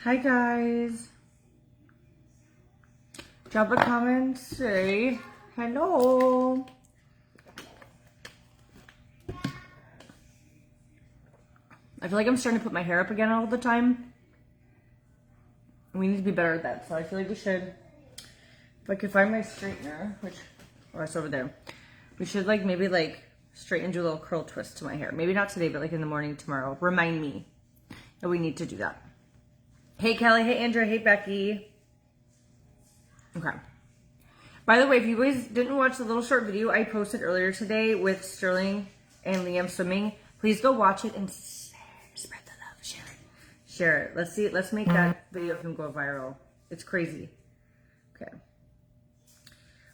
Hi guys. Drop a comment, say hello. I feel like I'm starting to put my hair up again all the time. We need to be better at that. So I feel like we should, if I could find my straightener, which, oh, it's over there. We should maybe straighten and do a little curl twist to my hair. Maybe not today, but in the morning tomorrow. Remind me that we need to do that. Hey Kelly, hey Andrea, hey Becky. Okay. By the way, if you guys didn't watch the little short video I posted earlier today with Sterling and Liam swimming, please go watch it and spread the love. Share it. Share it. Let's see. Let's make that video of him go viral. It's crazy. Okay.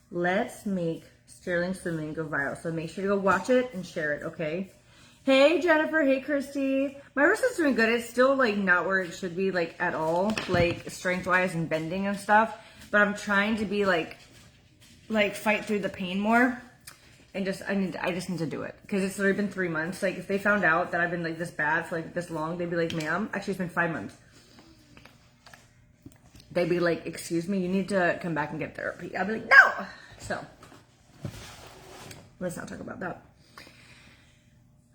Let's make Sterling swimming go viral. So make sure to go watch it and share it, okay? Hey Jennifer, hey Christy. My wrist is doing good. It's still not where it should be at all, strength wise and bending and stuff. But I'm trying to be fight through the pain more, and I just need to do it because it's already been 3 months. If they found out that I've been this bad for this long, they'd be like, ma'am, actually it's been 5 months. They'd be like, excuse me, you need to come back and get therapy. I'd be like, no. So let's not talk about that.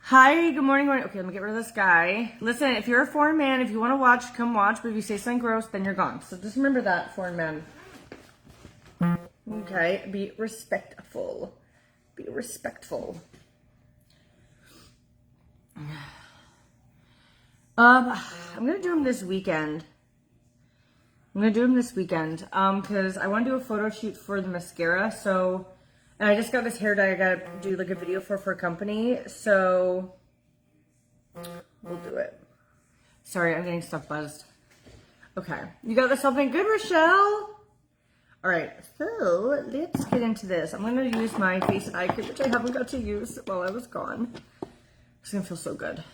Hi, good morning. Okay, let me get rid of this guy. Listen, if you're a foreign man, if you want to watch, come watch. But if you say something gross, then you're gone. So just remember that, foreign man. Okay, be respectful. Be respectful. I'm gonna do him this weekend. Because I want to do a photo shoot for the mascara. So, and I just got this hair dye I gotta do a video for a company. So, we'll do it. Sorry, I'm getting stuff buzzed. Okay, you got something good, Rochelle? All right, so let's get into this. I'm going to use my face and eye cream, which I haven't got to use while I was gone. It's going to feel so good.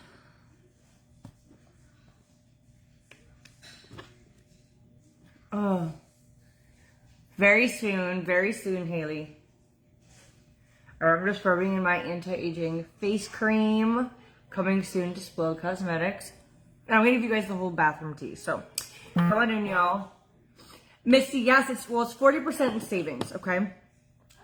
Oh, very soon, Haley. All right, I'm just rubbing in my anti-aging face cream. Coming soon to Spoiled Cosmetics. And I'm going to give you guys the whole bathroom tea. So, come on in, y'all. Misty, yes, it's 40% in savings, okay?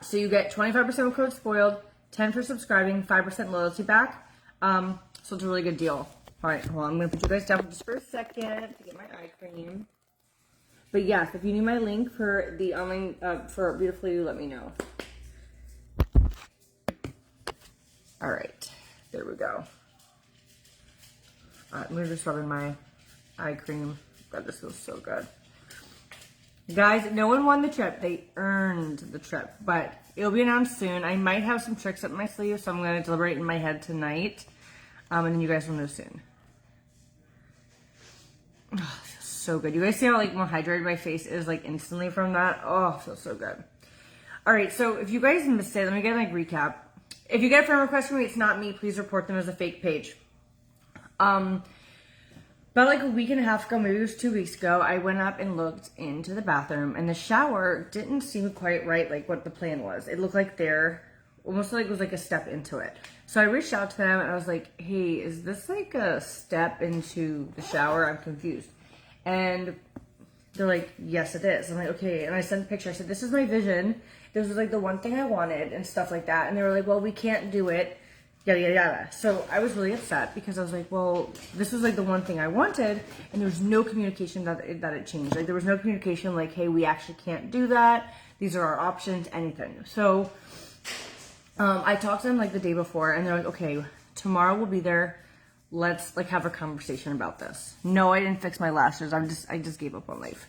So you get 25% with code SPOILED, 10 for subscribing, 5% loyalty back. So it's a really good deal. All right, hold on. I'm going to put you guys down just for a second to get my eye cream. But yes, if you need my link for the online, for Beautiful You, let me know. All right, there we go. I'm going to just rub in my eye cream. God, this feels so good. Guys, no one won the trip. They earned the trip, but it'll be announced soon. I might have some tricks up my sleeve, so I'm going to deliberate in my head tonight, and then you guys will know soon. Oh, it feels so good. You guys see how more hydrated my face is instantly from that? Oh, it feels so good. All right, so if you guys missed it, let me get a recap. If you get a friend request from me, it's not me. Please report them as a fake page. About a week and a half ago, maybe it was 2 weeks ago, I went up and looked into the bathroom, and the shower didn't seem quite right, what the plan was. It looked like almost it was a step into it. So I reached out to them, and I was like, hey, is this a step into the shower? I'm confused. And they're like, yes, it is. I'm like, okay. And I sent a picture. I said, this is my vision. This was the one thing I wanted and stuff like that. And they were like, well, we can't do it. Yada, yada, yada. So I was really upset because I was like, well, this was the one thing I wanted, and there was no communication that it changed. There was no communication hey, we actually can't do that. These are our options, anything. So I talked to them the day before, and they're like, okay, tomorrow we'll be there. Let's have a conversation about this. No, I didn't fix my lashes. I just gave up on life.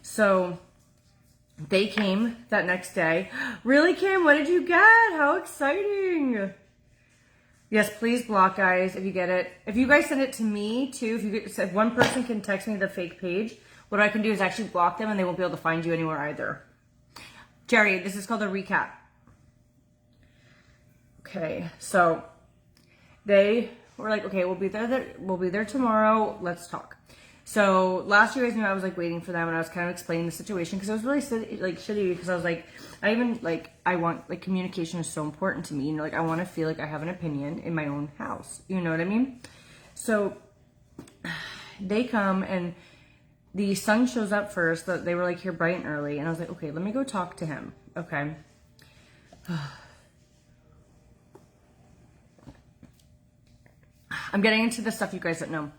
So they came that next day. Really, Kim? What did you get? How exciting! Yes, please block, guys, if you get it. If you guys send it to me, too, if one person can text me the fake page, what I can do is actually block them, and they won't be able to find you anywhere either. Jerry, this is called a recap. Okay, so they were like, okay, we'll be there tomorrow. Let's talk. So last year, you guys knew I was waiting for them, and I was kind of explaining the situation because it was really shitty because I was I want communication is so important to me. I want to feel I have an opinion in my own house. You know what I mean? So they come and the sun shows up first. They were like here bright and early. And I was like, okay, let me go talk to him. Okay. I'm getting into the stuff you guys don't know.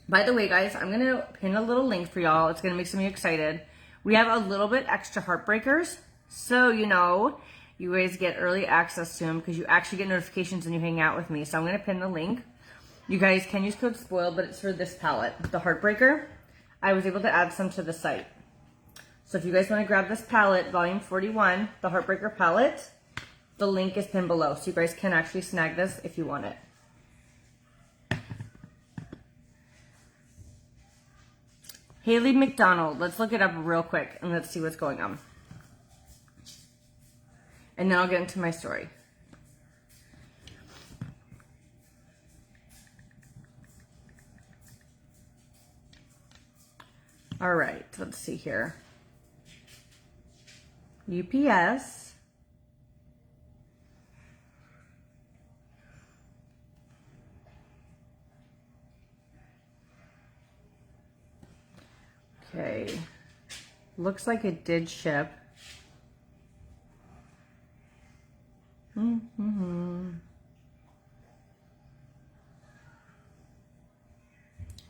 By the way, guys, I'm going to pin a little link for y'all. It's going to make some of you excited. We have a little bit extra Heartbreakers. So, you know, you guys get early access to them because you actually get notifications when you hang out with me. So I'm going to pin the link. You guys can use code SPOILED, but it's for this palette, the Heartbreaker. I was able to add some to the site. So if you guys want to grab this palette, volume 41, the Heartbreaker palette, the link is pinned below. So you guys can actually snag this if you want it. Haley McDonald. Let's look it up real quick and let's see what's going on. And then I'll get into my story. All right, let's see here. UPS. Okay, looks like it did ship.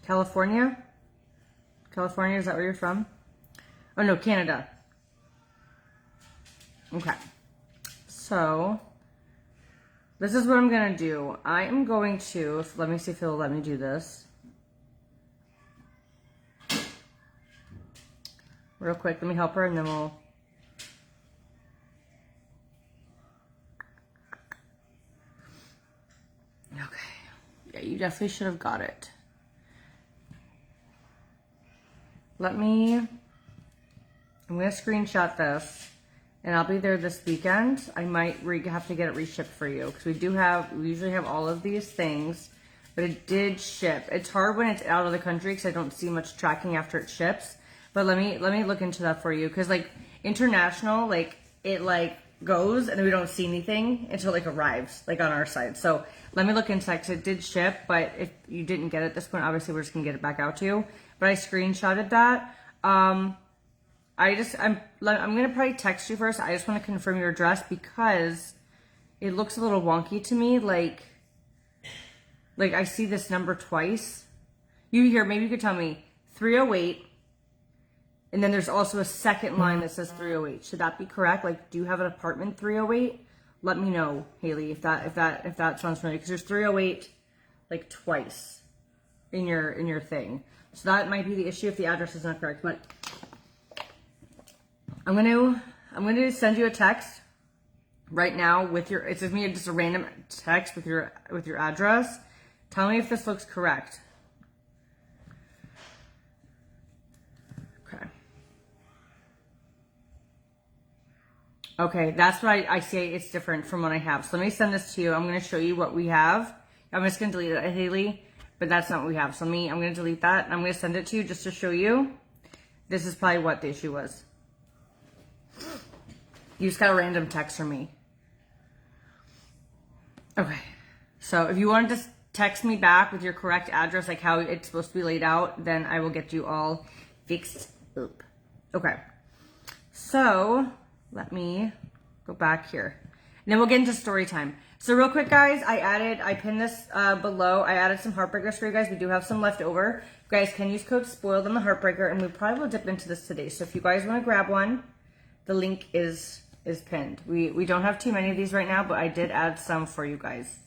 California? California, is that where you're from? Oh no, Canada. Okay, so this is what I'm gonna do. I am going to, let me see if it'll let me do this. Real quick, let me help her and then we'll... Okay. Yeah, you definitely should have got it. I'm going to screenshot this and I'll be there this weekend. I might have to get it reshipped for you because we usually have all of these things, but it did ship. It's hard when it's out of the country because I don't see much tracking after it ships. But let me look into that for you because like international, like it like goes and we don't see anything until it like arrives like on our side. So let me look into that because it did ship, but if you didn't get it at this point, obviously we're just gonna get it back out to you. But I screenshotted that. I'm gonna probably text you first. I just want to confirm your address because it looks a little wonky to me. Like I see this number twice. Maybe you could tell me 308. And then there's also a second line that says 308. Should that be correct? Like, do you have an apartment 308? Let me know, Haley, if that sounds familiar. Because there's 308 like twice in your thing. So that might be the issue if the address is not correct. But I'm gonna send you a text right now with your. It's just a random text with your address. Tell me if this looks correct. Okay, that's what I see. It's different from what I have. So let me send this to you. I'm going to show you what we have. I'm just going to delete it, Haley, but that's not what we have. So I'm going to delete that. And I'm going to send it to you just to show you. This is probably what the issue was. You just got a random text from me. Okay, so if you want to just text me back with your correct address, like how it's supposed to be laid out, then I will get you all fixed up. Okay, so let me go back here. And then we'll get into story time. So real quick, guys, I pinned this below. I added some Heartbreakers for you guys. We do have some left over. You guys can use code SPOILED on the Heartbreaker, and we probably will dip into this today. So if you guys want to grab one, the link is pinned. We don't have too many of these right now, but I did add some for you guys.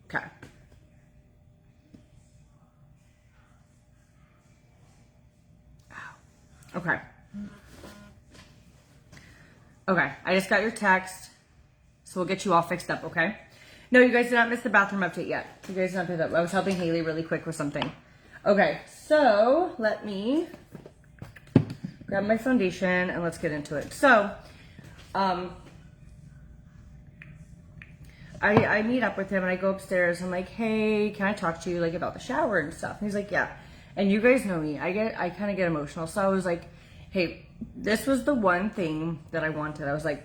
Okay. Okay. Okay, I just got your text, so we'll get you all fixed up, okay? No, you guys did not miss the bathroom update yet. You guys did not pick up. I was helping Haley really quick with something. Okay, so let me grab my foundation and let's get into it. So, I meet up with him and I go upstairs. I'm like, hey, can I talk to you like about the shower and stuff? And he's like, yeah. And you guys know me. I kind of get emotional. So I was like, hey, this was the one thing that I wanted. I was like,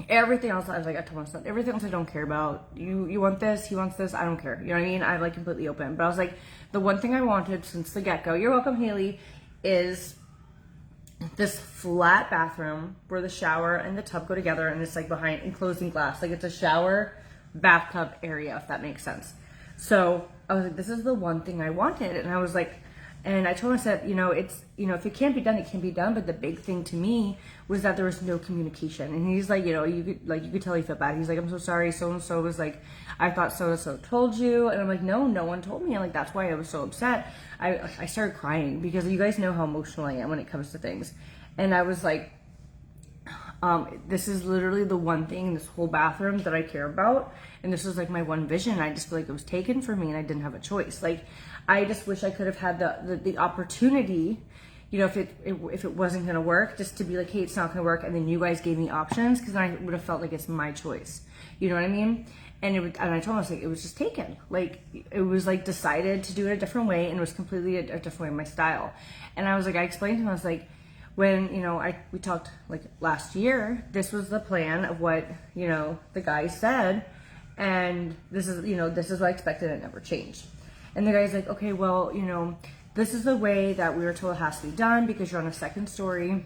Everything else, I was like, I told my son, everything else I don't care about. You want this, he wants this, I don't care. You know what I mean? I'm like completely open. But I was like, the one thing I wanted since the get-go, you're welcome, Haley, is this flat bathroom where the shower and the tub go together, and it's like behind enclosing glass. Like it's a shower bathtub area, if that makes sense. So I was like, this is the one thing I wanted. And I was like, and I told him, I said, it's, if it can't be done, it can be done. But the big thing to me was that there was no communication. And he's like, you could tell he felt bad. He's like, I'm so sorry. So-and-so was like, I thought so-and-so told you. And I'm like, no one told me. I'm like, that's why I was so upset. I started crying because you guys know how emotional I am when it comes to things. And I was like, this is literally the one thing in this whole bathroom that I care about. And this was like my one vision. I just feel like it was taken from me and I didn't have a choice. Like, I just wish I could have had the opportunity, if it wasn't going to work, just to be like, hey, it's not going to work. And then you guys gave me options, because then I would have felt like it's my choice. You know what I mean? And I told him, I was like, it was just taken. Like, it was like decided to do it a different way, and it was completely a different way in my style. And I was like, I explained to him, I was like, when, we talked like last year, this was the plan of what, the guy said. And this is what I expected. It never changed. And the guy's like, okay, well, this is the way that we were told it has to be done because you're on a second story.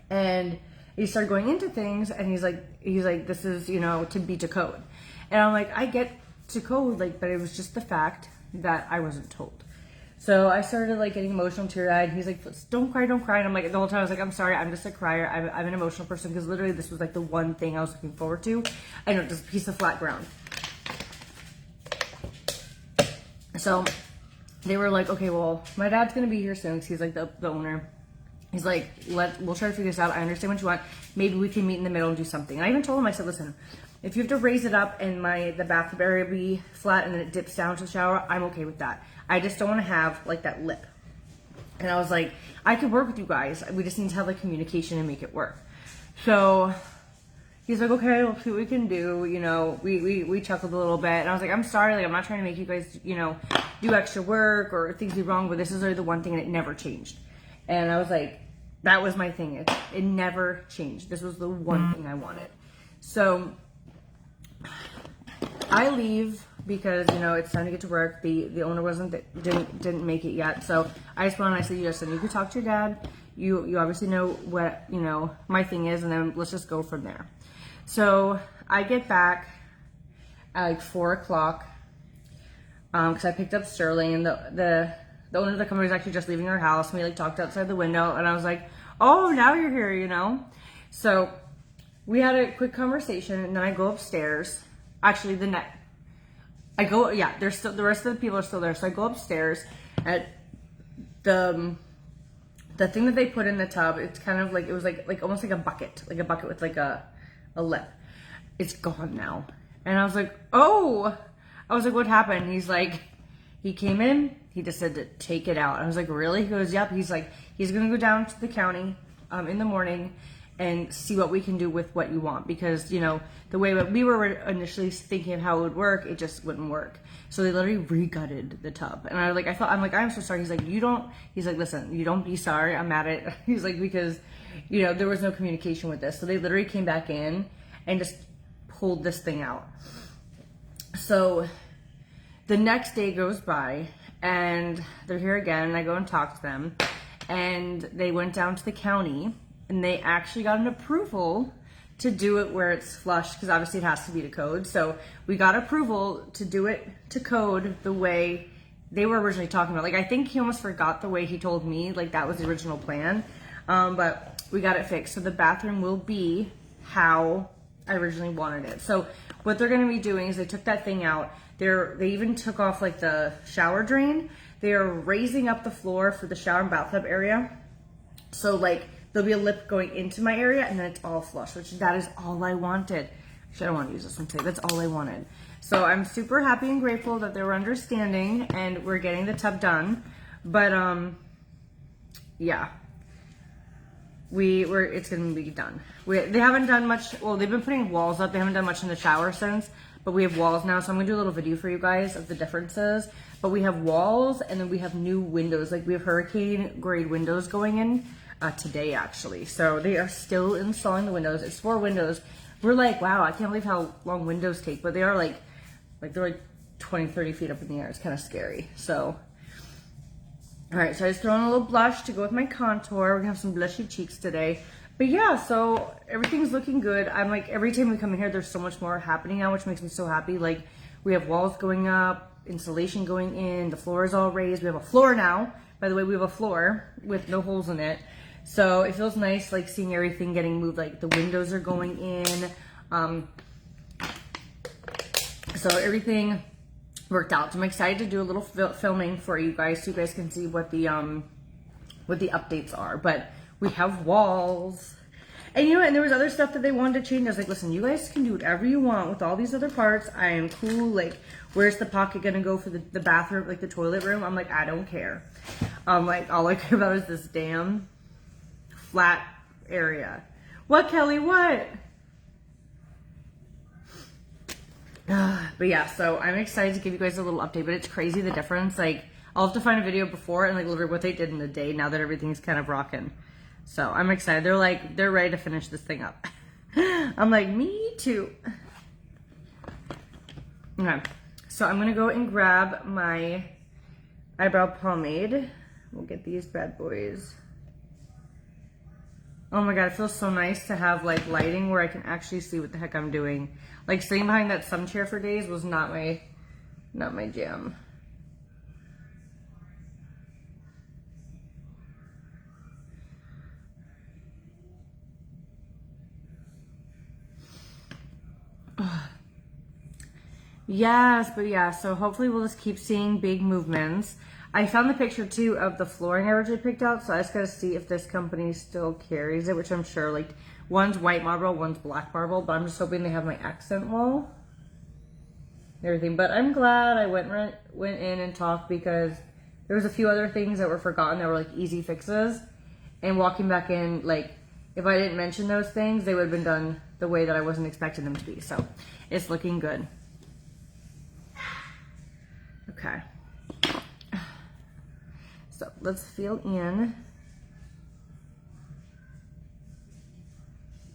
And he started going into things, and he's like, this is, to be to code. And I'm like, I get to code, like, but it was just the fact that I wasn't told. So I started like getting emotional, teary-eyed. He's like, don't cry. And I'm like, the whole time I was like, I'm sorry, I'm just a crier. I'm an emotional person, because literally this was like the one thing I was looking forward to. I know, just a piece of flat ground. So they were like, okay, well, my dad's going to be here soon, because he's like the owner. He's like, we'll try to figure this out. I understand what you want. Maybe we can meet in the middle and do something. And I even told him, I said, listen, if you have to raise it up and the bathroom area be flat and then it dips down to the shower, I'm okay with that. I just don't want to have like that lip. And I was like, I could work with you guys. We just need to have like communication and make it work. So he's like, okay, we'll see what we can do. We chuckled a little bit, and I was like, I'm sorry, like, I'm not trying to make you guys, do extra work or things be wrong, but this is really the one thing, and it never changed. And I was like, that was my thing. It never changed. This was the one thing I wanted. So I leave because, it's time to get to work. The owner didn't make it yet. So I just went and I said, listen, you can talk to your dad. You obviously know what, my thing is, and then let's just go from there. So I get back at like 4 o'clock, because I picked up Sterling, and the owner of the company was actually just leaving her house, and we like talked outside the window, and I was like, oh, now you're here, So we had a quick conversation, and then I go upstairs. Actually, the rest of the people are still there. So I go upstairs at the thing that they put in the tub. It's kind of like, it was like almost like a bucket with like a lip. It's gone now. And I was like, oh, what happened? He's like, he came in, he just said to take it out. I was like, really? He goes, yep. He's like, he's going to go down to the county in the morning and see what we can do with what you want, because the way that we were initially thinking of how it would work, it just wouldn't work. So they literally re-gutted the tub, and I'm like, I'm so sorry. He's like, listen, you don't be sorry, I'm at it. He's like, because there was no communication with this. So they literally came back in and just pulled this thing out. So the next day goes by, and they're here again, and I go and talk to them, and they went down to the county, and they actually got an approval to do it where it's flush, because obviously it has to be to code. So we got approval to do it to code the way they were originally talking about. Like, I think he almost forgot the way he told me, like that was the original plan. But we got it fixed. So the bathroom will be how I originally wanted it. So what they're going to be doing is they took that thing out. They even took off like the shower drain. They are raising up the floor for the shower and bathtub area. So like, there'll be a lip going into my area, and then it's all flush, which that is all I wanted. Actually, I don't want to use this one today. That's all I wanted. So I'm super happy and grateful that they were understanding, and we're getting the tub done. But yeah, it's gonna be done. They haven't done much. Well, they've been putting walls up. They haven't done much in the shower since, but we have walls now. So I'm gonna do a little video for you guys of the differences. But we have walls, and then we have new windows. Like, we have hurricane grade windows going in today, actually. So they are still installing the windows. It's 4 windows, we're like, wow, I can't believe how long windows take, but they are like they're like 20, 30 feet up in the air. It's kind of scary. So, all right, so I just throw in a little blush to go with my contour. We're gonna have some blushy cheeks today. But yeah, so everything's looking good. I'm like, every time we come in here, there's so much more happening now, which makes me so happy. Like, we have walls going up, insulation going in, the floor is all raised. We have a floor now. By the way, we have a floor with no holes in it. So it feels nice, like seeing everything getting moved. Like the windows are going in. So everything worked out. So I'm excited to do a little filming for you guys, so you guys can see what the updates are. But we have walls, and you know, and there was other stuff that they wanted to change. I was like, listen, you guys can do whatever you want with all these other parts. I am cool. Like, where's the pocket gonna go for the bathroom, like the toilet room? I'm like, I don't care. Like, all I care about is this damn flat area. What, Kelly? What? But yeah, so I'm excited to give you guys a little update, but it's crazy the difference. Like, I'll have to find a video before and like literally what they did in a day now that everything's kind of rocking. So I'm excited. They're ready to finish this thing up. I'm like, me too. Okay, so I'm gonna go and grab my eyebrow pomade. We'll get these bad boys. Oh my god, it feels so nice to have like lighting where I can actually see what the heck I'm doing. Like, sitting behind that sun chair for days was not my jam. Yes, but yeah, so hopefully we'll just keep seeing big movements. I found the picture too of the flooring I originally picked out, so I just gotta see if this company still carries it, which I'm sure. Like, one's white marble, one's black marble, but I'm just hoping they have my accent wall and everything. But I'm glad I went in and talked, because there was a few other things that were forgotten that were like easy fixes, and walking back in, like, if I didn't mention those things, they would have been done the way that I wasn't expecting them to be. So it's looking good. Okay, so let's feel in.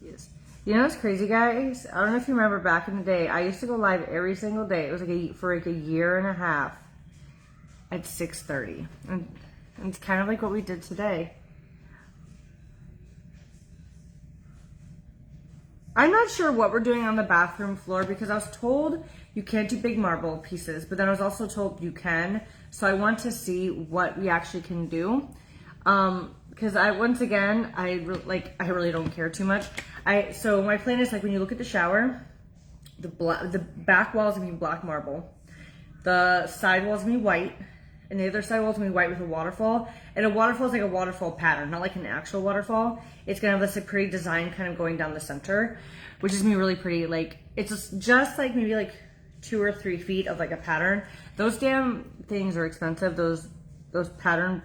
Yes. You know what's crazy, guys? I don't know if you remember back in the day, I used to go live every single day. It was like for like a year and a half at 6:30. And it's kind of like what we did today. I'm not sure what we're doing on the bathroom floor, because I was told you can't do big marble pieces, but then I was also told you can. So I want to see what we actually can do. Because I really don't care too much. So my plan is, like, when you look at the shower, the back wall is gonna be black marble, the side wall is gonna be white, and the other side wall is gonna be white with a waterfall. And a waterfall is like a waterfall pattern, not like an actual waterfall. It's gonna have this pretty design kind of going down the center, which is gonna be really pretty. Like, it's just like maybe like 2 or 3 feet of like a pattern. Those damn things are expensive, those pattern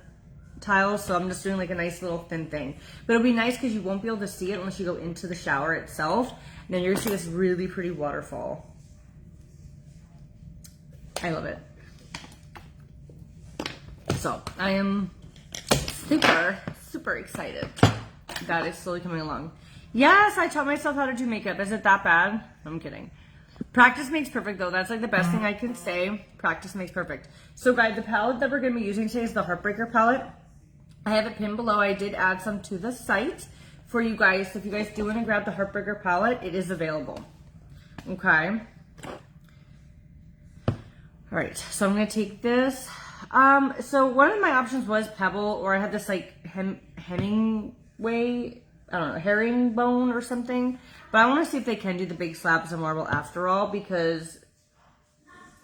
tiles. So I'm just doing like a nice little thin thing, but it'll be nice because you won't be able to see it unless you go into the shower itself, and then you're gonna see this really pretty waterfall. I love it. So I am super excited that it's slowly coming along. Yes, I taught myself how to do makeup. Is it that bad? I'm kidding. Practice makes perfect, though. That's like the best thing I can say. Practice makes perfect. So guys, the palette that we're going to be using today is the Heartbreaker palette. I have it pinned below. I did add some to the site for you guys. So if you guys do want to grab the Heartbreaker palette, it is available. Okay. All right. So I'm going to take this. So one of my options was Pebble, or I had this like Hemingway, I don't know, herringbone or something. But I want to see if they can do the big slabs of marble after all, because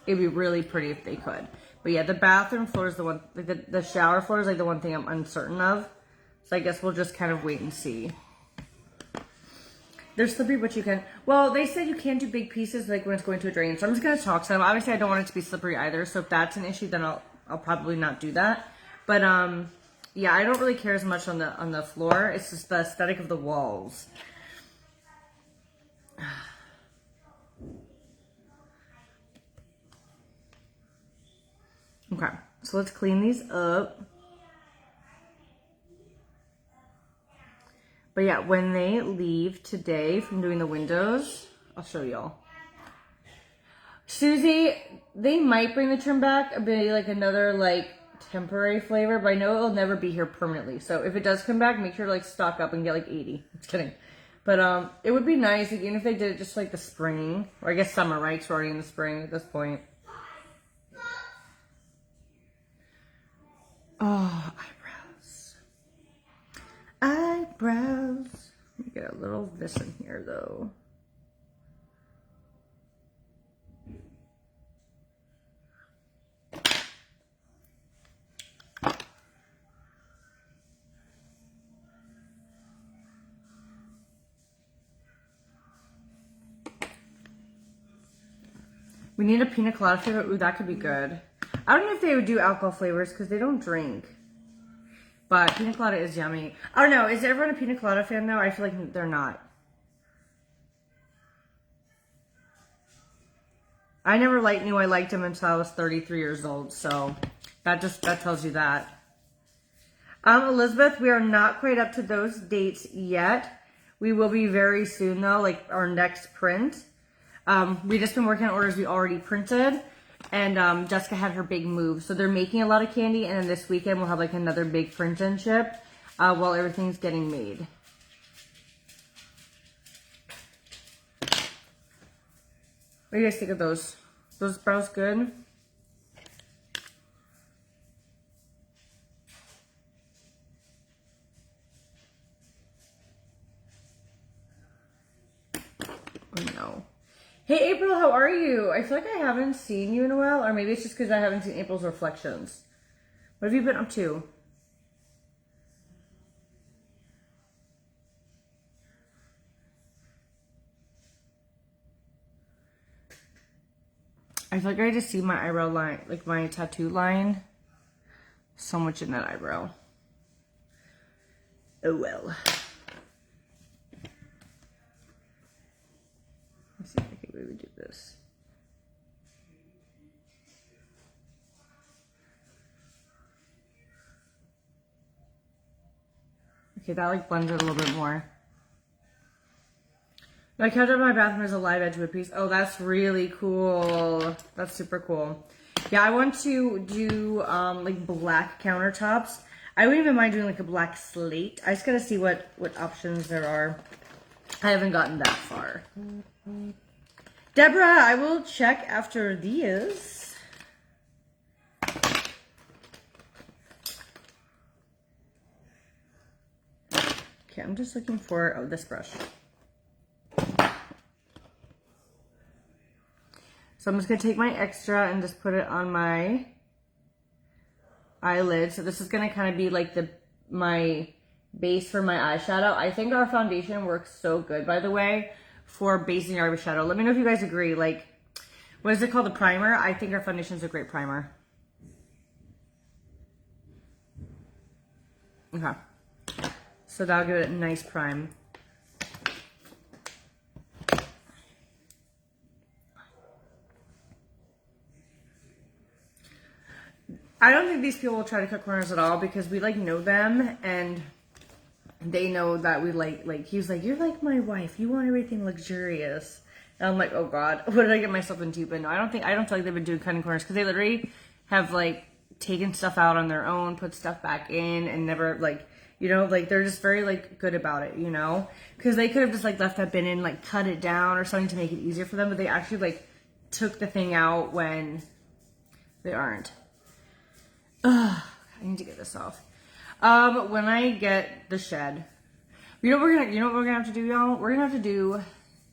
it'd be really pretty if they could. But yeah, the bathroom floor is the one, like the shower floor is like the one thing I'm uncertain of. So I guess we'll just kind of wait and see. They're slippery, but you can, well, they said you can't do big pieces like when it's going to a drain. So I'm just going to talk to them. Obviously I don't want it to be slippery either. So if that's an issue, then I'll probably not do that. But yeah, I don't really care as much on the floor. It's just the aesthetic of the walls. Okay, so let's clean these up. But But yeah, when they leave today from doing the windows, I'll show y'all. Susie, they might bring the trim back, be like another like temporary flavor, but I know it'll never be here permanently. So if it does come back, make sure to like stock up and get like 80. Just kidding. But it would be nice, like, even if they did it just like the spring, or I guess summer, right? 'Cause we're already in the spring at this point. Oh, eyebrows. Eyebrows. Let me get a little of this in here though. We need a pina colada flavor. Ooh, that could be good. I don't know if they would do alcohol flavors because they don't drink. But pina colada is yummy. I don't know. Is everyone a pina colada fan though? I feel like they're not. I never knew I liked them until I was 33 years old. So that tells you that. Elizabeth, we are not quite up to those dates yet. We will be very soon though, like our next print. We just been working on orders we already printed, and Jessica had her big move. So they're making a lot of candy, and then this weekend we'll have like another big print and ship while everything's getting made. What do you guys think of those? Those brows good? Oh no. Hey April, how are you? I feel like I haven't seen you in a while, or maybe it's just because I haven't seen April's reflections. What have you been up to? I feel like I just see my eyebrow line, like my tattoo line, so much in that eyebrow. Oh well. Let's see if I can maybe do this. Okay, that like blends it a little bit more. I kept up my bathroom as a live edge wood piece. Oh, that's really cool. That's super cool. Yeah, I want to do like black countertops. I wouldn't even mind doing like a black slate. I just gotta see what options there are. I haven't gotten that far. Deborah, I will check after these. Okay, I'm just looking for, this brush. So I'm just going to take my extra and just put it on my eyelid. So this is going to kind of be like my base for my eyeshadow. I think our foundation works so good, by the way, for basing our eyeshadow. Let me know if you guys agree. Like, what is it called? The primer? I think our foundation is a great primer. Okay. So that'll give it a nice prime. I don't think these people will try to cut corners at all because we like know them and they know that we like he was like, you're like my wife. You want everything luxurious. And I'm like, oh God, what did I get myself into? But no, I don't feel like they've been doing cutting corners because they literally have like taken stuff out on their own, put stuff back in and never like, you know, like they're just very like good about it, you know, because they could have just like left that bin in, like cut it down or something to make it easier for them. But they actually like took the thing out when they aren't. Ugh, I need to get this off. When I get the shed, you know what we're gonna have to do, y'all? We're gonna have to do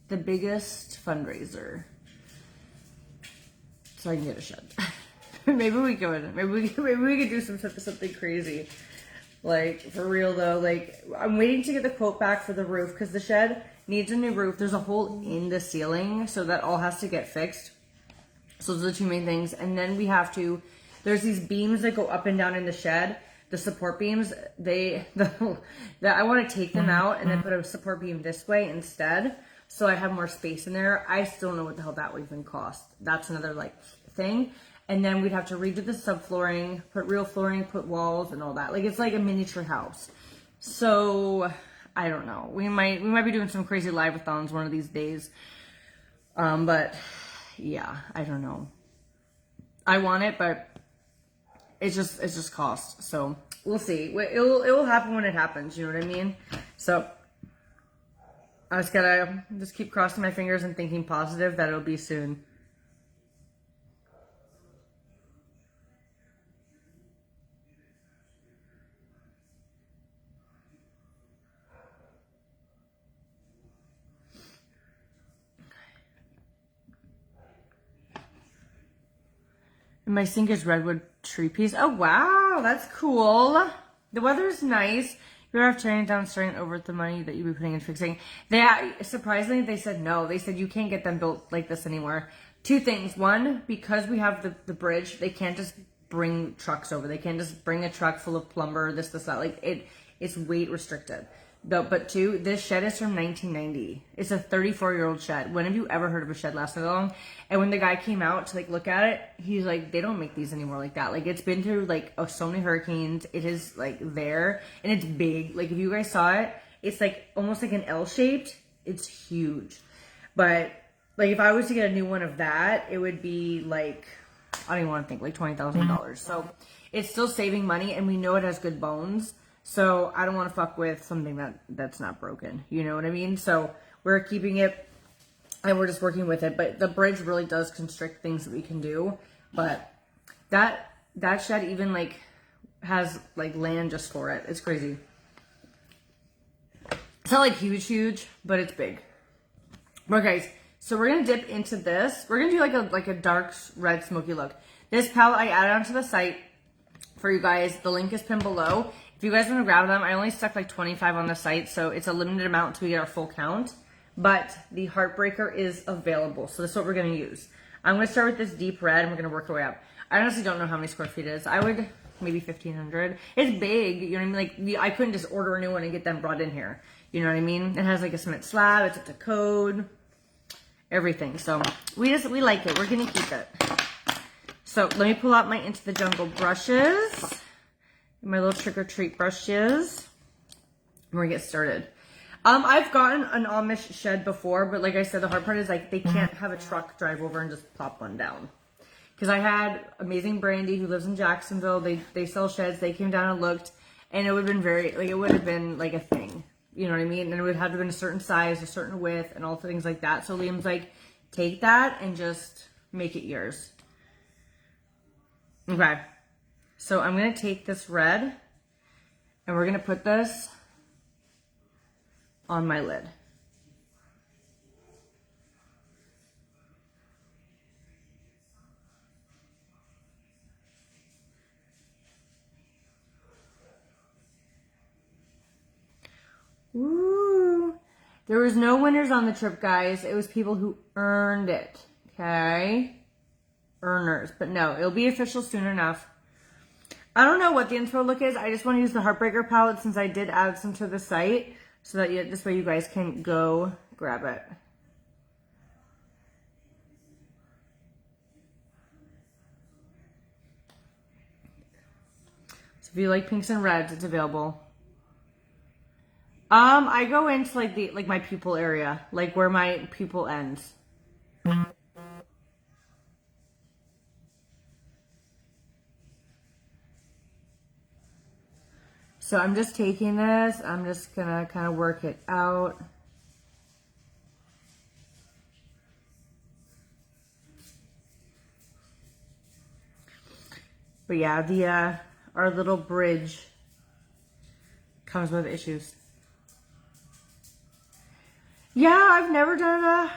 the biggest fundraiser so I can get a shed. Maybe we could do something crazy. Like for real though, like I'm waiting to get the quote back for the roof because the shed needs a new roof. There's a hole in the ceiling, so that all has to get fixed. So those are the two main things, and then we have to. There's these beams that go up and down in the shed, the support beams. I want to take them out and then put a support beam this way instead, so I have more space in there. I still don't know what the hell that would even cost. That's another like thing. And then we'd have to redo the subflooring, put real flooring, put walls and all that. Like it's like a miniature house. So I don't know. We might be doing some crazy live-a-thons one of these days. But yeah, I don't know. I want it, but it's just cost. So we'll see. It will happen when it happens. You know what I mean? So I just gotta keep crossing my fingers and thinking positive that it'll be soon. And my sink is redwood tree piece. Oh, wow. That's cool. The weather's nice. You're off tearing down, starting over the money that you'd be putting in fixing. Surprisingly, they said no. They said you can't get them built like this anymore. Two things. One, because we have the bridge, they can't just bring trucks over. They can't just bring a truck full of lumber, this, that. Like, it's weight restricted. But two, this shed is from 1990. It's a 34-year-old shed. When have you ever heard of a shed last so long? And when the guy came out to like look at it, he's like, they don't make these anymore like that. Like, it's been through like so many hurricanes. It is like there, and it's big. Like, if you guys saw it, it's like almost like an L-shaped. It's huge. But like, if I was to get a new one of that, it would be like, I don't even want to think, like $20,000. So it's still saving money, and we know it has good bones. So I don't want to fuck with something that's not broken. You know what I mean? So we're keeping it, and we're just working with it. But the bridge really does constrict things that we can do. But that shed even like has like land just for it. It's crazy. It's not like huge, but it's big. But guys, so we're gonna dip into this. We're gonna do like a dark red smoky look. This palette I added onto the site for you guys. The link is pinned below. If you guys want to grab them, I only stuck like 25 on the site, so it's a limited amount until we get our full count. But the Heartbreaker is available, so this is what we're going to use. I'm going to start with this deep red, and we're going to work our way up. I honestly don't know how many square feet it is. I would maybe 1,500. It's big, you know what I mean? Like, I couldn't just order a new one and get them brought in here. You know what I mean? It has like a cement slab. It's up to code. Everything. So we like it. We're going to keep it. So let me pull out my Into the Jungle brushes. My little trick or treat brushes. And we get started. I've gotten an Amish shed before, but like I said, the hard part is like they can't have a truck drive over and just plop one down. Because I had Amazing Brandy, who lives in Jacksonville. They sell sheds. They came down and looked, and it would have been it would have been like a thing. You know what I mean? And it would have to been a certain size, a certain width, and all things like that. So Liam's like, take that and just make it yours. Okay. So I'm going to take this red, and we're going to put this on my lid. Woo! There was no winners on the trip, guys. It was people who earned it. Okay? Earners. But no, it'll be official soon enough. I don't know what the intro look is. I just want to use the Heartbreaker palette since I did add some to the site, so that this way you guys can go grab it. So if you like pinks and reds, it's available. I go into like my pupil area, like where my pupil ends. So I'm just taking this, I'm just gonna kind of work it out. But yeah, our little bridge comes with issues. Yeah, I've never done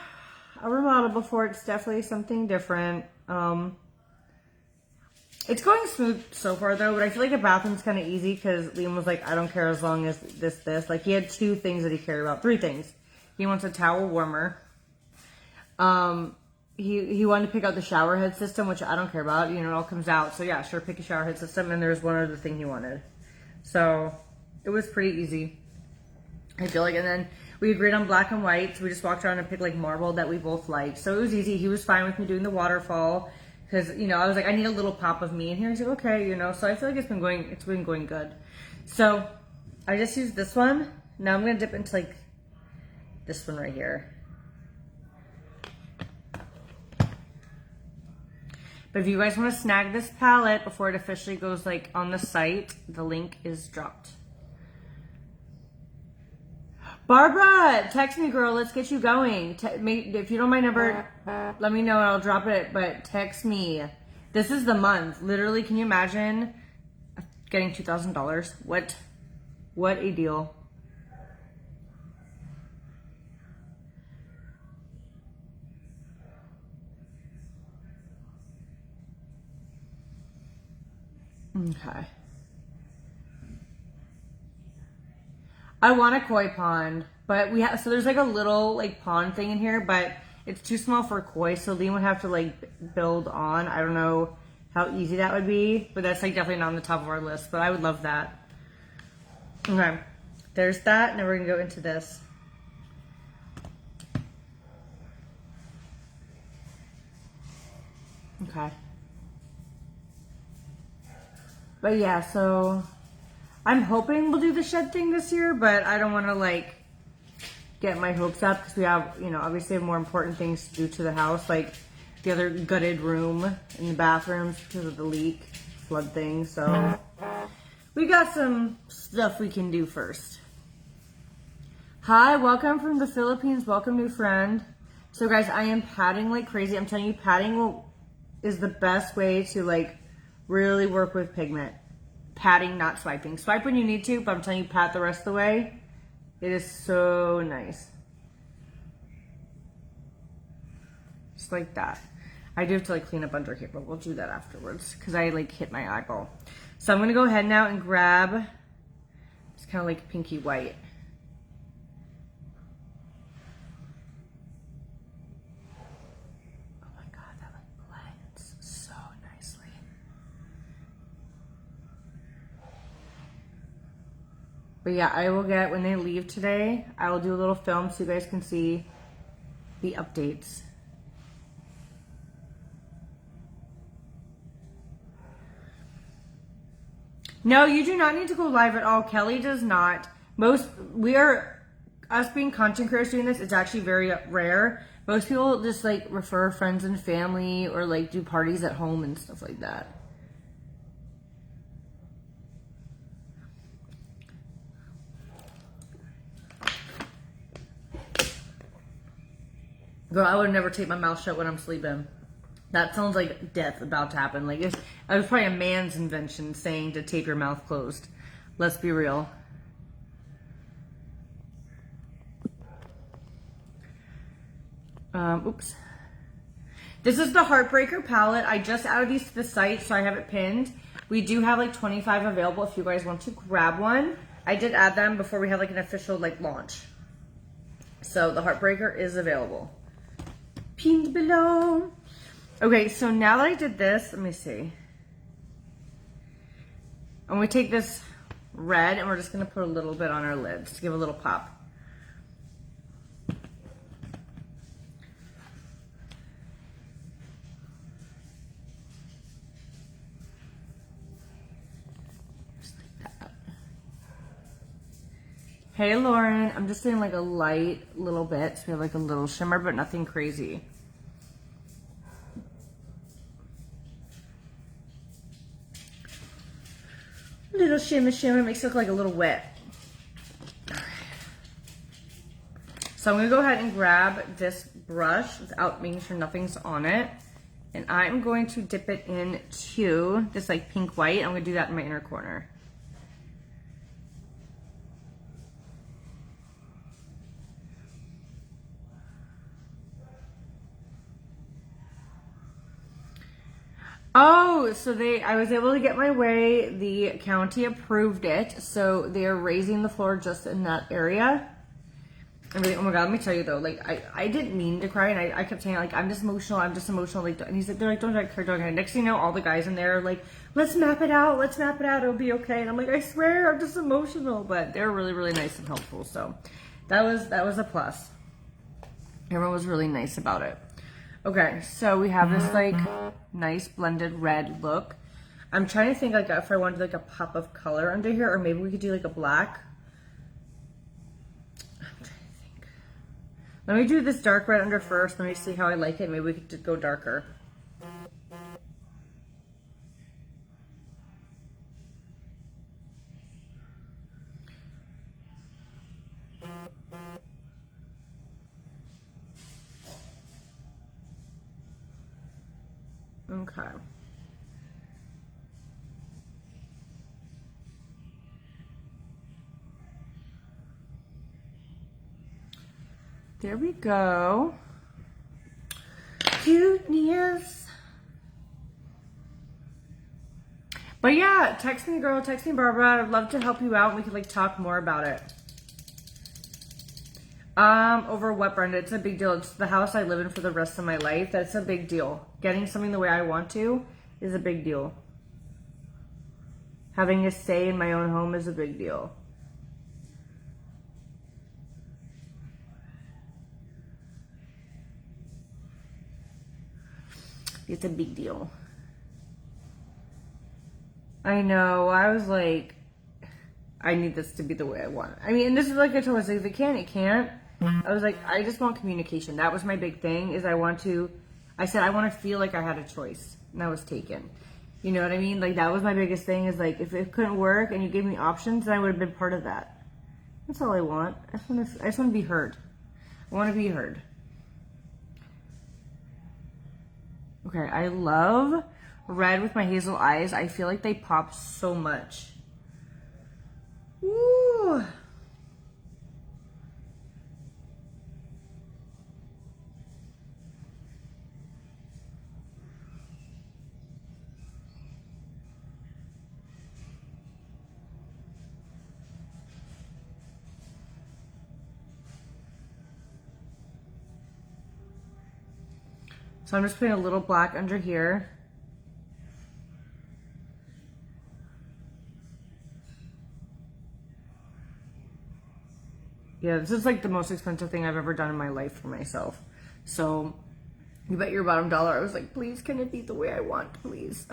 a remodel before. It's definitely something different. It's going smooth so far though, but I feel like a bathroom's kind of easy because Liam was like, I don't care as long as this. Like, he had 2 things that he cared about. 3 things. He wants a towel warmer. He wanted to pick out the shower head system, which I don't care about. You know, it all comes out. So yeah, sure, pick a shower head system. And there's one other thing he wanted. So it was pretty easy, I feel like. And then we agreed on black and white. So we just walked around and picked like marble that we both liked. So it was easy. He was fine with me doing the waterfall. Because, you know, I was like, I need a little pop of me in here. He's like, okay, you know. So I feel like it's been going good. So I just used this one. Now I'm gonna dip into like this one right here. But if you guys want to snag this palette before it officially goes like on the site, the link is dropped. Barbara, text me, girl. Let's get you going. If you don't my number, let me know and I'll drop it. But text me. This is the month. Literally, can you imagine getting $2,000? What a deal. Okay. I want a koi pond, but we have, so there's like a little like pond thing in here, but it's too small for koi, so Liam would have to like build on. I don't know how easy that would be, but that's like definitely not on the top of our list, but I would love that. Okay, there's that. Now we're gonna go into this. Okay. But yeah, so I'm hoping we'll do the shed thing this year, but I don't want to like get my hopes up because we have, you know, obviously have more important things to do to the house, like the other gutted room in the bathrooms because of the leak, flood thing. So we got some stuff we can do first. Hi, welcome from the Philippines. Welcome, new friend. So guys, I am padding like crazy. I'm telling you, padding is the best way to like really work with pigment. Patting, not swiping. Swipe when you need to, but I'm telling you, pat the rest of the way. It is so nice. Just like that. I do have to like clean up under here, but we'll do that afterwards because I like hit my eyeball. So I'm gonna go ahead now and grab, it's kind of like pinky white. Oh my God, that like blends so nicely. But yeah, I will get, when they leave today, I will do a little film so you guys can see the updates. No, you do not need to go live at all. Kelly does not. Us being content creators doing this, it's actually very rare. Most people just like refer friends and family or like do parties at home and stuff like that. Girl, I would never tape my mouth shut when I'm sleeping. That sounds like death about to happen. Like it was probably a man's invention saying to tape your mouth closed. Let's be real. Oops. This is the Heartbreaker palette. I just added these to the site, so I have it pinned. We do have like 25 available if you guys want to grab one. I did add them before we had like an official like launch. So the Heartbreaker is available. Pinned below. Okay, so now that I did this, let me see. I'm gonna take this red and we're just gonna put a little bit on our lids to give a little pop. Just like that. Hey Lauren, I'm just doing like a light little bit, so we have like a little shimmer, but nothing crazy. Little shimmer makes it look like a little wet. So I'm gonna go ahead and grab this brush without making sure nothing's on it. And I'm going to dip it into this like pink white. I'm gonna do that in my inner corner. Oh, so I was able to get my way. The county approved it. So they are raising the floor just in that area. And really, oh my God, let me tell you though, like I didn't mean to cry, and I kept saying like, I'm just emotional, like, and he's like, they're like, don't cry, don't cry. Next thing you know, all the guys in there are like, let's map it out, it'll be okay. And I'm like, I swear, I'm just emotional. But they're really, really nice and helpful. So that was a plus. Everyone was really nice about it. Okay, so we have this like nice blended red look. I'm trying to think like if I wanted like a pop of color under here, or maybe we could do like a black. Let me do this dark red under first. Let me see how I like it. Maybe we could go darker. Okay. There we go. Cuteness. But yeah, text me, girl. Text me, Barbara. I'd love to help you out. We could like talk more about it. Over what, Brenda? It's a big deal. It's the house I live in for the rest of my life. That's a big deal. Getting something the way I want to is a big deal. Having a say in my own home is a big deal. It's a big deal. I know. I was like, I need this to be the way I want it. I mean, and this is like I told myself, if it can, it can't. I was like, I just want communication. That was my big thing, is I said, I want to feel like I had a choice. And that was taken. You know what I mean? Like, that was my biggest thing, is like, if it couldn't work and you gave me options, then I would have been part of that. That's all I want. I just want to be heard. I want to be heard. Okay, I love red with my hazel eyes. I feel like they pop so much. Woo! So I'm just putting a little black under here. Yeah, this is like the most expensive thing I've ever done in my life for myself. So you bet your bottom dollar. I was like, please, can it be the way I want, please?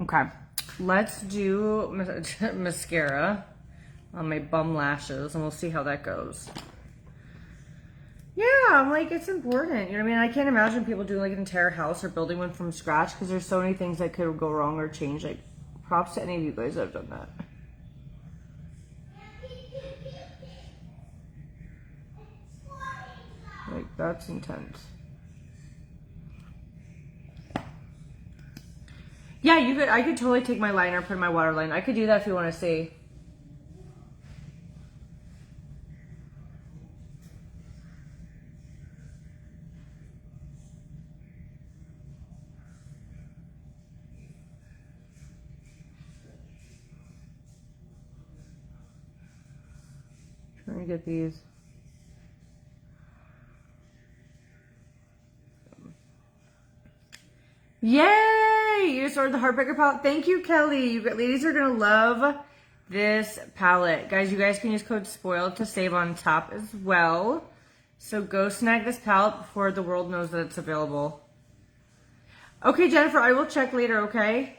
Okay, let's do mascara on my bum lashes, and we'll see how that goes. Yeah, I'm like, it's important. You know what I mean? I can't imagine people doing like an entire house or building one from scratch, because there's so many things that could go wrong or change. Like, props to any of you guys that have done that. Like, that's intense. Yeah, I could totally take my liner, put in my waterline. I could do that if you want to see. Trying to get these. Yay! You just ordered the Heartbreaker palette. Thank you, Kelly. You ladies are going to love this palette. Guys, you guys can use code SPOILED to save on top as well. So go snag this palette before the world knows that it's available. Okay, Jennifer, I will check later, okay?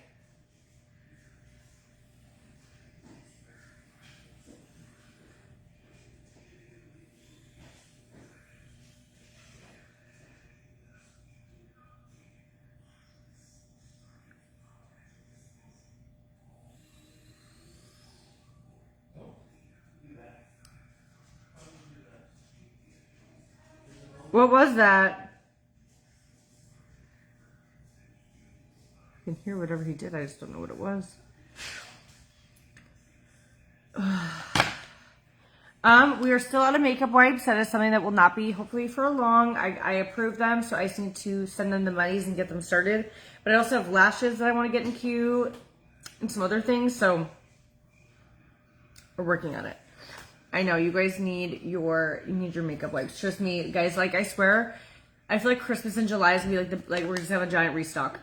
What was that? I can hear whatever he did. I just don't know what it was. We are still out of makeup wipes. That is something that will not be hopefully for long. I approve them, so I just need to send them the monies and get them started. But I also have lashes that I want to get in queue and some other things, so we're working on it. I know you guys need your makeup wipes. Trust me, guys. Like, I swear, I feel like Christmas in July is gonna be like we're just gonna have a giant restock.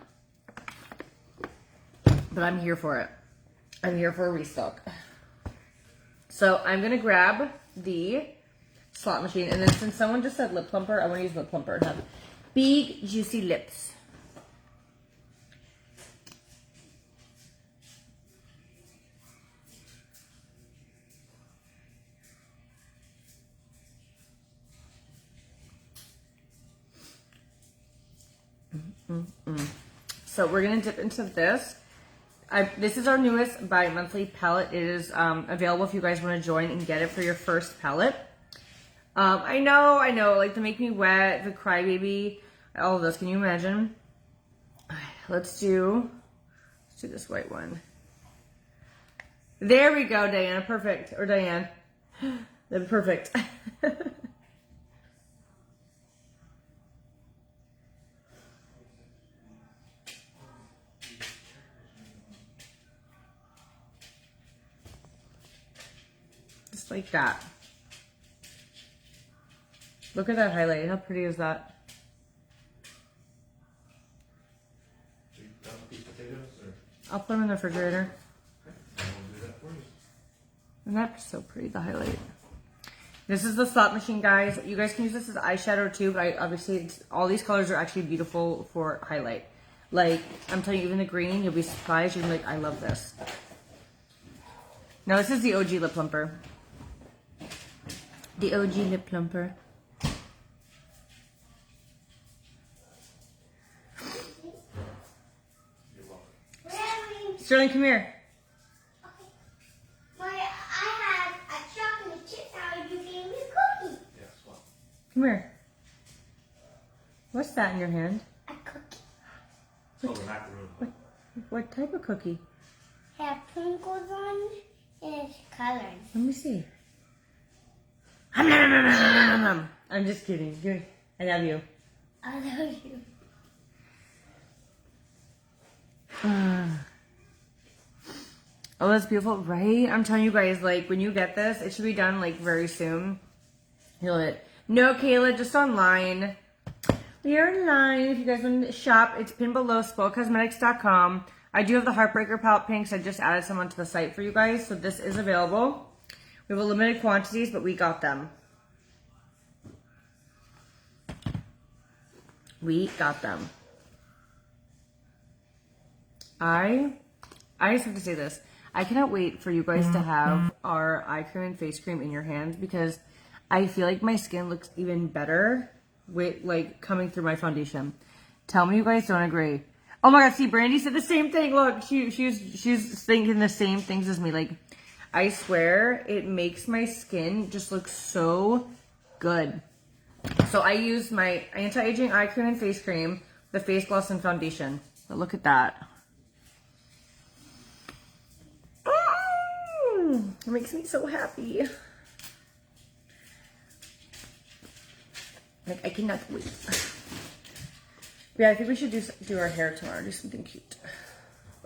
But I'm here for it. I'm here for a restock. So I'm gonna grab the slot machine, and then since someone just said lip plumper, I want to use lip plumper and have big juicy lips. So we're gonna dip into this. This is our newest bi-monthly palette. It is available if you guys want to join and get it for your first palette. I know, like the Make Me Wet, the Crybaby, all of those. Can you imagine? Let's do this white one. There we go, Diana. Perfect. Or Diane. That'd be perfect. Just like that. Look at that highlight. How pretty is that? I'll put them in the refrigerator. And that's so pretty, the highlight. This is the slot machine, guys. You guys can use this as eyeshadow too, but obviously all these colors are actually beautiful for highlight. Like, I'm telling you, even the green, you'll be surprised. You'll be like, I love this. Now, this is the OG lip plumper. The OG lip plumper. Sterling, come here. Come here. What's that in your hand? A cookie. What type of cookie? It has twinkles on and it's colored. Let me see. I'm just kidding. I love you. I love you. Oh, that's beautiful, right? I'm telling you guys, like, when you get this, it should be done, like, very soon. You'll it. No, Kayla, just online. We are online. If you guys want to shop, it's pinned below, spoiledcosmetics.com. I do have the Heartbreaker palette pinks. I just added some onto the site for you guys, so this is available. We have a limited quantities, but we got them. We got them. I just have to say this. I cannot wait for you guys to have our eye cream and face cream in your hands because I feel like my skin looks even better with like coming through my foundation. Tell me you guys don't agree. Oh my god, see, Brandy said the same thing. Look, she's thinking the same things as me. Like, I swear it makes my skin just look so good. So I use my anti-aging eye cream and face cream, the face gloss and foundation. But look at that. It makes me so happy. Like, I cannot wait. Yeah, I think we should do our hair tomorrow. Do something cute.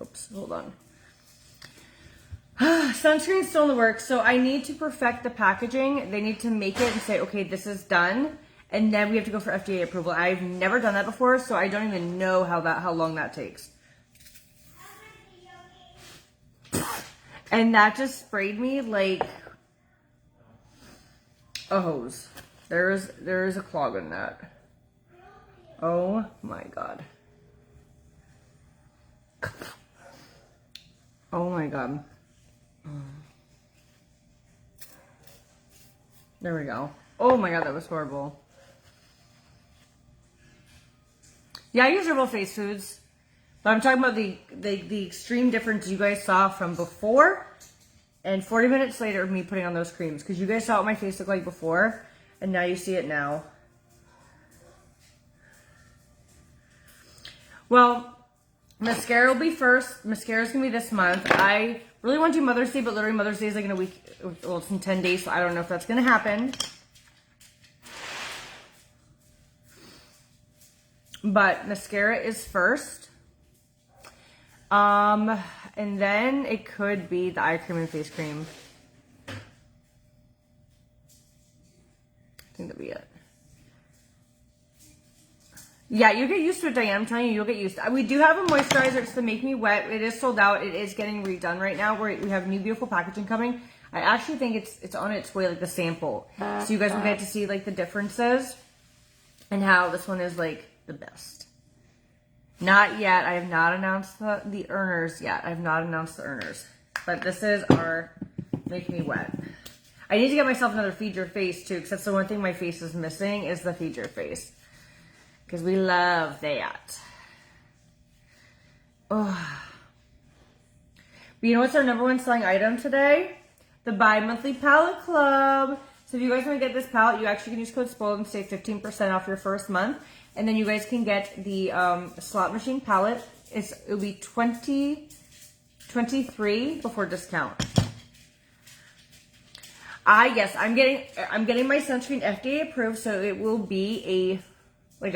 Oops, hold on. Sunscreen's still in the works, so I need to perfect the packaging. They need to make it and say, okay, this is done. And then we have to go for FDA approval. I've never done that before, so I don't even know how long that takes. And that just sprayed me like a hose. There is a clog in that. Oh my god. Oh my god. There we go. Oh my god, that was horrible. Yeah, I use Herbal Face Foods. But I'm talking about the extreme difference you guys saw from before and 40 minutes later of me putting on those creams. Because you guys saw what my face looked like before, and now you see it now. Well, mascara will be first. Mascara's going to be this month. I really want to do Mother's Day, but literally Mother's Day is like in a week. Well, it's in 10 days, so I don't know if that's going to happen. But mascara is first. And then it could be the eye cream and face cream. I think that'll be it. Yeah, you get used to it, Diane. I'm telling you, you'll get used to it. We do have a moisturizer. It's the Make Me Wet. It is sold out. It is getting redone right now. We have new beautiful packaging coming. I actually think it's on its way, like the sample. So you guys will get to see like the differences and how this one is like the best. Not yet. I have not announced the earners yet. I have not announced the earners. But this is our Make Me Wet. I need to get myself another Feed Your Face too, because that's the one thing my face is missing is the Feed Your Face. Because we love that. Oh. But you know what's our number one selling item today? The bi-monthly palette club. So if you guys want to get this palette, you actually can use code SPOILED and save 15% off your first month. And then you guys can get the slot machine palette. It'll be $23 before discount. Yes, I'm getting my sunscreen FDA approved, so it will be a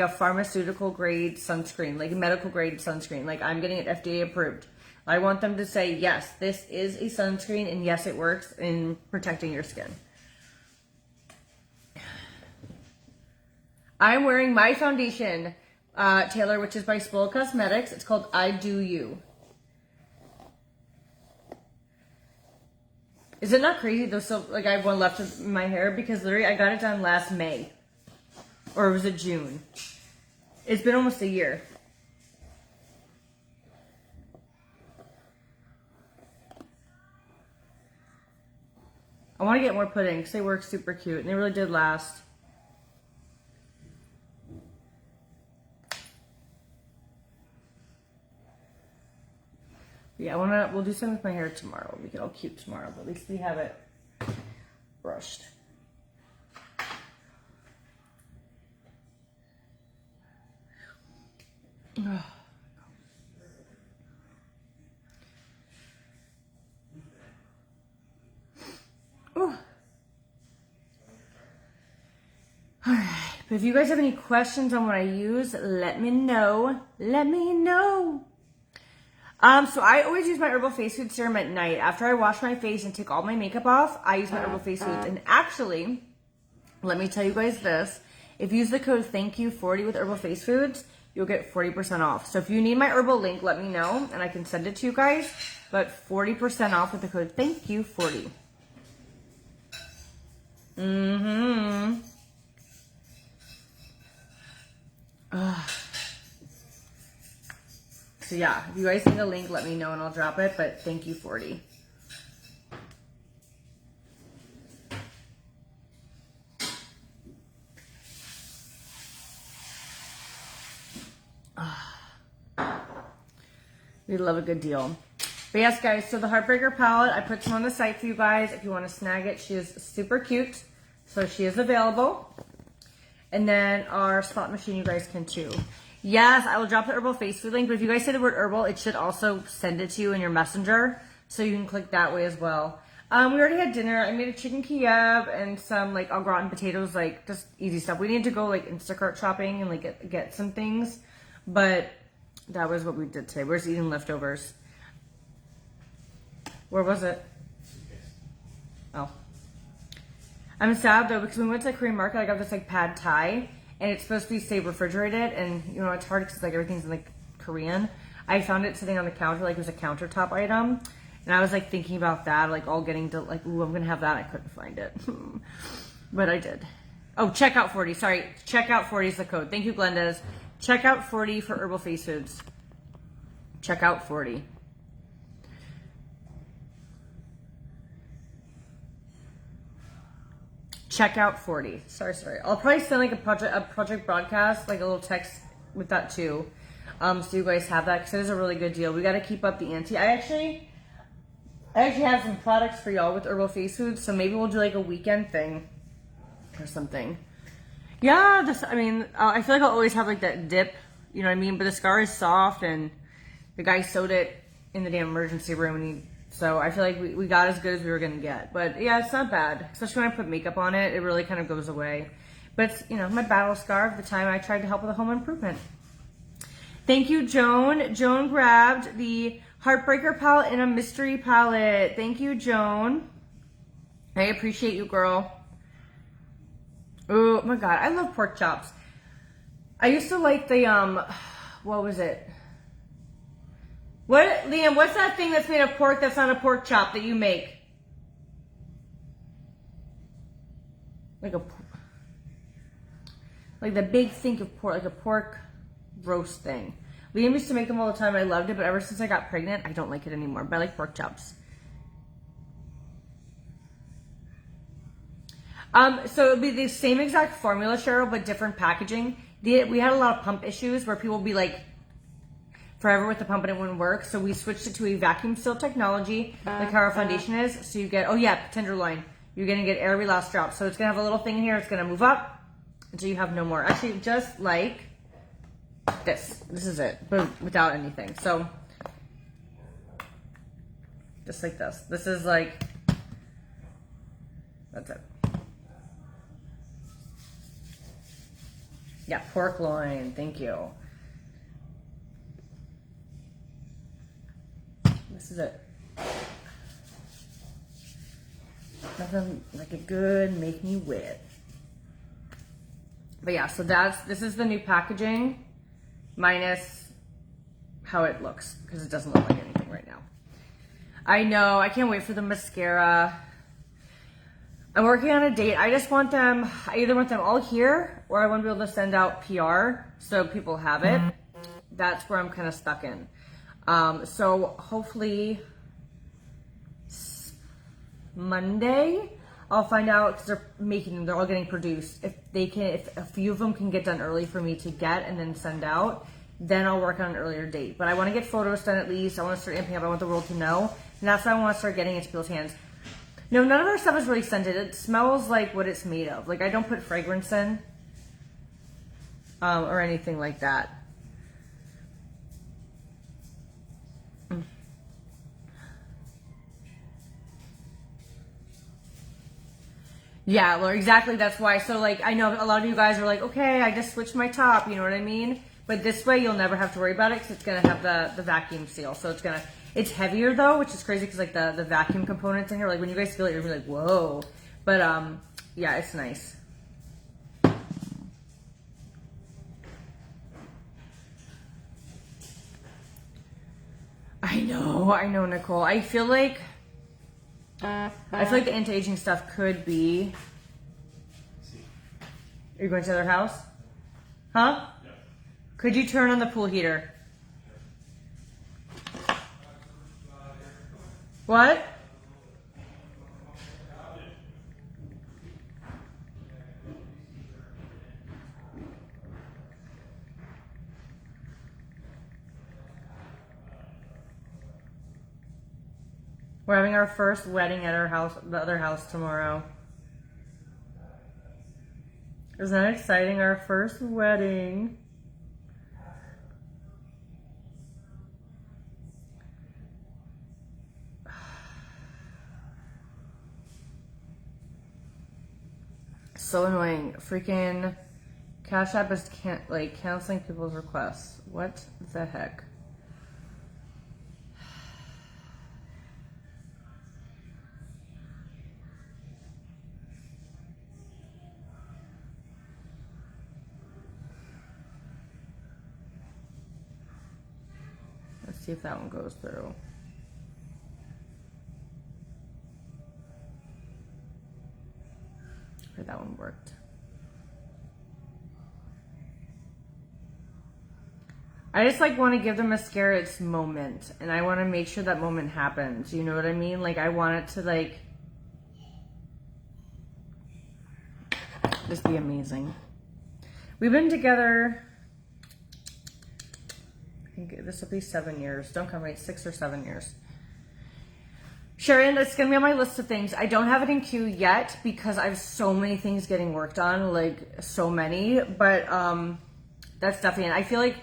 pharmaceutical grade sunscreen, like a medical grade sunscreen. Like, I'm getting it FDA approved. I want them to say, yes, this is a sunscreen, and yes, it works in protecting your skin. I'm wearing my foundation, Taylor, which is by Spoiled Cosmetics. It's called I Do You. Is it not crazy though? So, like, I have one left in my hair because literally I got it done last May. Or was it June? It's been almost a year. I want to get more pudding because they work super cute and they really did last. Yeah, we'll do something with my hair tomorrow. We get all cute tomorrow, but at least we have it brushed. Oh. Alright, but if you guys have any questions on what I use, let me know. Let me know. So I always use my Herbal Face Food Serum at night. After I wash my face and take all my makeup off, I use my Herbal Face Foods. And actually, let me tell you guys this. If you use the code THANKYOU40 with Herbal Face Foods, you'll get 40% off. So if you need my herbal link, let me know and I can send it to you guys. But 40% off with the code THANKYOU40. So yeah, if you guys need a link, let me know and I'll drop it, but thank you 40. We love a good deal. But yes, guys, so the Heartbreaker palette, I put some on the site for you guys. If you want to snag it, she is super cute. So she is available. And then our slot machine, you guys can too. Yes, I will drop the Herbal Face Food link, but if you guys say the word herbal, it should also send it to you in your messenger, so you can click that way as well. We already had dinner. I made a chicken Kiev and some like au gratin potatoes, like just easy stuff. We need to go like Instacart shopping and like get some things, but that was what we did today. We're just eating leftovers. Where was it? Oh. I'm sad though because when we went to the Korean market, I got this like pad thai. And it's supposed to be stay refrigerated, and you know it's hard because like everything's in like Korean. I found it sitting on the counter, like it was a countertop item, and I was like thinking about that, like all getting to like, ooh, I'm gonna have that. I couldn't find it, but I did. Oh, checkout 40. Sorry, checkout 40 is the code. Thank you, Glenda's. Checkout 40 for Herbal Face Foods. Checkout 40. Checkout 40. Sorry. I'll probably send like a project broadcast, like a little text with that too. So you guys have that because it is a really good deal. We got to keep up the ante. I actually have some products for y'all with Herbal Face Foods, so maybe we'll do like a weekend thing or something. Yeah, I feel like I'll always have like that dip, you know what I mean? But the scar is soft and the guy sewed it in the damn emergency room and so I feel like we got as good as we were going to get. But yeah, it's not bad. Especially when I put makeup on it, it really kind of goes away. But it's, you know, my battle scar of the time I tried to help with a home improvement. Thank you, Joan. Joan grabbed the Heartbreaker palette and a mystery palette. Thank you, Joan. I appreciate you, girl. Oh my God, I love pork chops. I used to like the, what was it? Liam, what's that thing that's made of pork that's not a pork chop that you make? Like the big think of pork, like a pork roast thing. Liam used to make them all the time. I loved it, but ever since I got pregnant, I don't like it anymore. But I like pork chops. So it would be the same exact formula, Cheryl, but different packaging. We had a lot of pump issues where people would be like, forever with the pump and it wouldn't work. So we switched it to a vacuum seal technology, like how our foundation is. So you get, oh yeah, Tenderloin. You're gonna get every last drop. So it's gonna have a little thing in here. It's gonna move up until you have no more. Actually, just like this. This is it, but without anything. So just like this. This is like, that's it. Yeah, pork loin. Thank you. This is it. Nothing like a good make me wet. But yeah, so this is the new packaging minus how it looks, because it doesn't look like anything right now. I know, I can't wait for the mascara. I'm working on a date. I just want them, I either want them all here or I want to be able to send out PR so people have it. That's where I'm kind of stuck in. So hopefully Monday I'll find out, because they're making them, they're all getting produced. If a few of them can get done early for me to get and then send out, then I'll work on an earlier date. But I want to get photos done at least. I want to start amping up. I want the world to know. And that's why I want to start getting into people's hands. No, none of our stuff is really scented. It smells like what it's made of. Like, I don't put fragrance in or anything like that. Yeah, Laura, exactly. That's why. So, like, I know a lot of you guys are like, okay, I just switched my top. You know what I mean? But this way, you'll never have to worry about it because it's going to have the vacuum seal. So it's heavier though, which is crazy because like the vacuum components in here, like when you guys feel it, you're gonna be like, whoa. But yeah, it's nice. I know, Nicole. I feel like the anti-aging stuff could be. Are you going to their house? Huh? Yeah. Could you turn on the pool heater? What? We're having our first wedding at our house, the other house tomorrow. Isn't that exciting? Our first wedding. So annoying. Freaking Cash App is canceling people's requests. What the heck? Let's see if that one goes through. That one worked. I just want to give the mascara its moment, and I want to make sure that moment happens. You know what I mean? Like, I want it to just be amazing. We've been together, I think this will be 7 years. Don't come right, 6 or 7 years. Sharon, it's going to be on my list of things. I don't have it in queue yet because I have so many things getting worked on, so many. But that's definitely, I feel like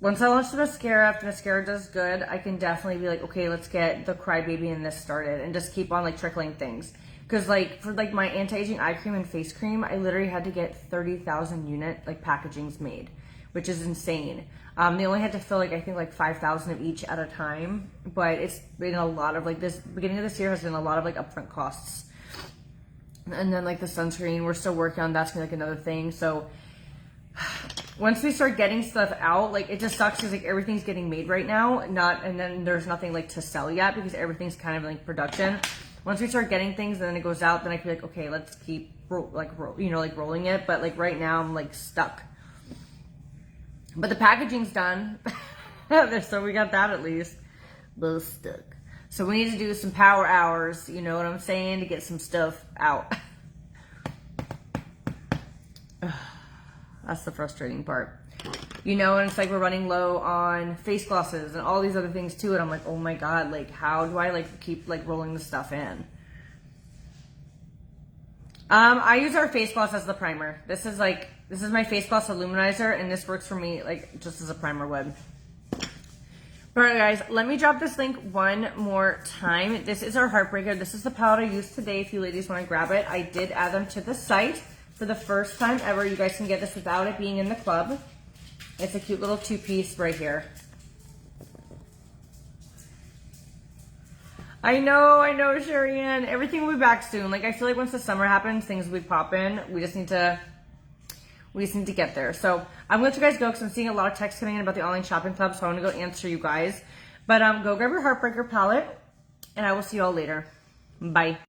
once I launch the mascara, if the mascara does good, I can definitely be like, okay, let's get the Crybaby and this started and just keep on trickling things. Because for my anti-aging eye cream and face cream, I literally had to get 30,000 unit packagings made, which is insane. They only had to fill I think 5,000 of each at a time, but it's been a lot of this beginning of this year has been a lot of upfront costs. And then the sunscreen, we're still working on that's gonna be another thing. So once we start getting stuff out, it just sucks because everything's getting made right now, and then there's nothing to sell yet because everything's kind of production. Once we start getting things, and then it goes out, then I feel okay, let's keep rolling it. But right now I'm stuck. But the packaging's done. So we got that at least. But stuck. So we need to do some power hours, you know what I'm saying, to get some stuff out. That's the frustrating part. you know, and it's like we're running low on face glosses and all these other things too. And I'm like, oh my God, like how do I like keep like rolling the stuff in? I use our face gloss as the primer. This is my face gloss illuminizer, and this works for me like just as a primer would. All right, guys, let me drop this link one more time. This is our Heartbreaker. This is the palette I used today. If you ladies want to grab it, I did add them to the site for the first time ever. You guys can get this without it being in the club. It's a cute little 2-piece right here. I know, Sherry Ann. Everything will be back soon. Like, I feel like once the summer happens, things will be popping. We just need to get there. So I'm going to let you guys go because I'm seeing a lot of texts coming in about the online shopping club. So I want to go answer you guys. But go grab your Heartbreaker palette, and I will see you all later. Bye.